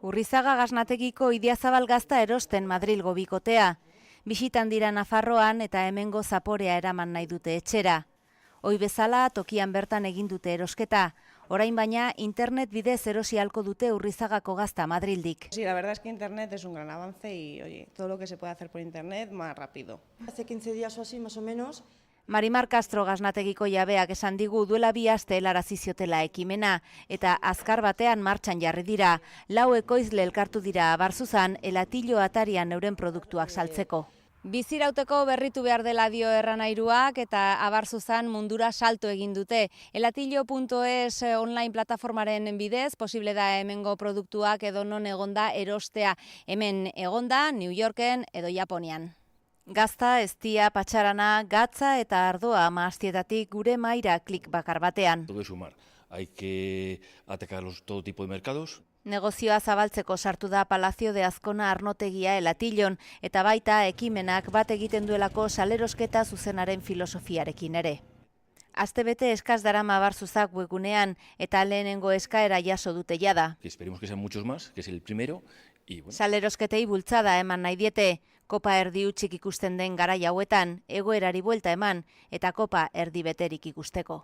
Urrizaga gasnategiko Idiazabal gazta erosten Madrilgo bikotea. Bisitan dira Nafarroan eta hemengo zaporea eraman nahi dute etxera. Hoi bezala tokian bertan egin dute erosketa. Orain baina internet bidez erosi ahalko dute Urrizagako gazta Madrildik. Sí, la verdad es que internet es un gran avance y oye, todo lo que se puede hacer por internet más rápido. Hace 15 días o así, más o menos. Marimar Castro gasnategiko jabeak esan digu duela 2 aste helarazi ziotela ekimena eta azkar batean martxan jarri dira. 4 ekoizle elkartu dira Abarzuzan elatillo atarian euren produktuak saltzeko. Bizirauteko berritu behar dela dio erranairuak eta Abarzuzan mundura salto egin dute. Elatillo.es online plataformaren bidez, posible da hemengo produktuak edonon egonda erostea. Hemen egonda, New Yorken edo Japonian. Gazta, eztia, patxarana, gatza eta ardoa mahastietatik gure maira klik bakar batean. Todo es sumar. Hay que atacar todo tipo de mercados. Negozioa zabaltzeko sartu da Palacio de Azkona arnotegia Elatillon eta baita ekimenak bat egiten duelako salerosketa zuzenaren filosofiarekin ere. Astebete eskaz darama Abarzuzak webgunean eta lehenengo eskaera jaso dute jada. Esperemos que sean muchos más, que es el primero. Y bueno. Salerosketei bultzada eman nahi diete, kopa erdi hutsik ikusten den garai hauetan, egoerari buelta eman eta kopa erdi beterik ikusteko.